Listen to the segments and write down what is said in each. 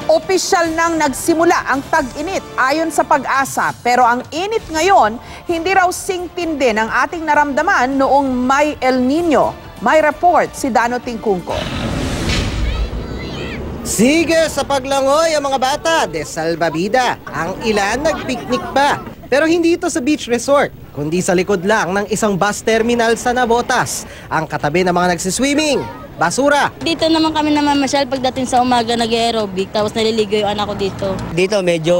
Opisyal nang nagsimula ang tag-init ayon sa Pag-asa, pero ang init ngayon hindi raw singtindi ng ating naramdaman noong may El Nino. May report si Dano Tingkungko. Sige sa paglangoy ang mga bata de salbabida. Ang ilan nagpiknik pa. Pero hindi ito sa beach resort, kundi sa likod lang ng isang bus terminal sa Navotas. Ang katabi ng mga nagsiswimming. Basura. Dito naman kami namamasyal pagdating sa umaga nag-aerobic tapos naliligo yung anak ko dito. Dito medyo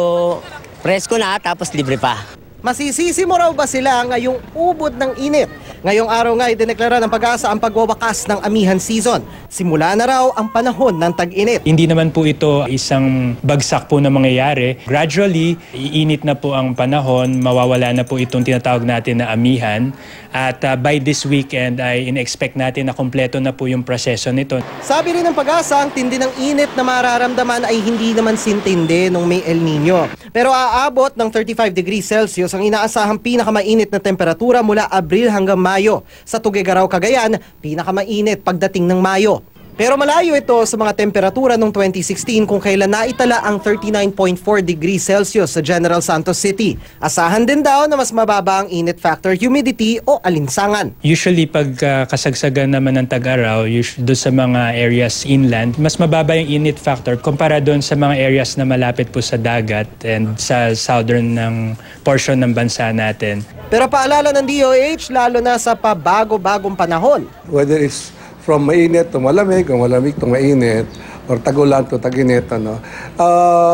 presko na tapos libre pa. Masisisi mo raw ba sila ngayong ubod ng init? Ngayong araw nga idineklara ng Pag-asa ang pagwawakas ng amihan season. Simula na raw ang panahon ng tag-init. Hindi naman po ito isang bagsak po na mangyayari. Gradually, iinit na po ang panahon, mawawala na po itong tinatawag natin na amihan. At by this weekend ay in-expect natin na kompleto na po yung proseso nito. Sabi rin ng Pag-asa, ang tindi ng init na mararamdaman ay hindi naman sintindi nung may El Nino. Pero aabot ng 35 degrees Celsius ang inaasahang pinakamainit na temperatura mula Abril hanggang Mayo. Sa Tuguegarao, Cagayan, pinakamainit pagdating ng Mayo. Pero malayo ito sa mga temperatura noong 2016 kung kailan naitala ang 39.4 degrees Celsius sa General Santos City. Asahan din daw na mas mababa ang init factor, humidity o alinsangan. Usually pag kasagsagan naman ng tag-araw, doon sa mga areas inland, mas mababa yung init factor kumpara doon sa mga areas na malapit po sa dagat and sa southern ng portion ng bansa natin. Pero paalala ng DOH, lalo na sa pabago-bagong panahon. Whether it's from mainit to malamig, o malamig to mainit, or tagulan to tag-init,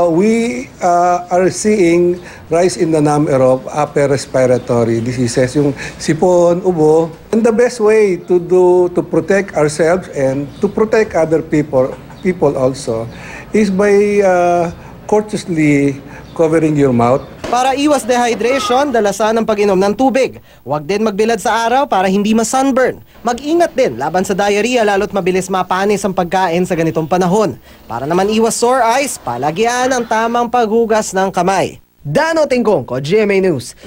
we are seeing rise in the number of upper respiratory diseases, yung sipon, ubo. And the best way to protect ourselves and to protect other people also is by courteously covering your mouth. Para iwas dehydration, dalasan ang pag-inom ng tubig. Huwag din magbilad sa araw para hindi ma-sunburn. Mag-ingat din laban sa diarrhea lalo't mabilis mapanis ang pagkain sa ganitong panahon. Para naman iwas sore eyes, palagian ang tamang paghugas ng kamay. Dano Tingkungko, GMA News.